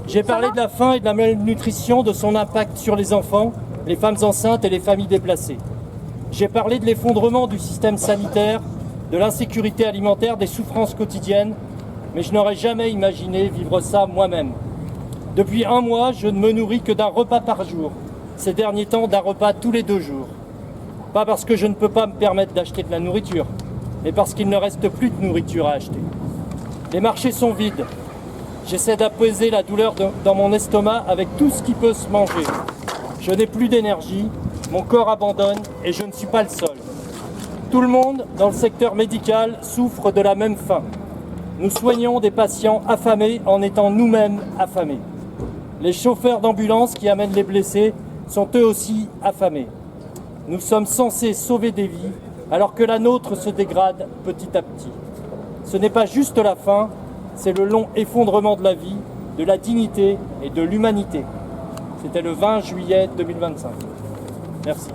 J'ai parlé de la faim et de la malnutrition, de son impact sur les enfants, les femmes enceintes et les familles déplacées. J'ai parlé de l'effondrement du système sanitaire, de l'insécurité alimentaire, des souffrances quotidiennes, mais je n'aurais jamais imaginé vivre ça moi-même. Depuis un mois, je ne me nourris que d'un repas par jour. Ces derniers temps, d'un repas tous les 2 jours. Pas parce que je ne peux pas me permettre d'acheter de la nourriture, mais parce qu'il ne reste plus de nourriture à acheter. Les marchés sont vides. J'essaie d'apaiser la douleur dans mon estomac avec tout ce qui peut se manger. Je n'ai plus d'énergie, mon corps abandonne et je ne suis pas le seul. Tout le monde, dans le secteur médical, souffre de la même faim. Nous soignons des patients affamés en étant nous-mêmes affamés. Les chauffeurs d'ambulance qui amènent les blessés sont eux aussi affamés. Nous sommes censés sauver des vies alors que la nôtre se dégrade petit à petit. Ce n'est pas juste la faim, c'est le long effondrement de la vie, de la dignité et de l'humanité. C'était le 20 juillet 2025. Merci.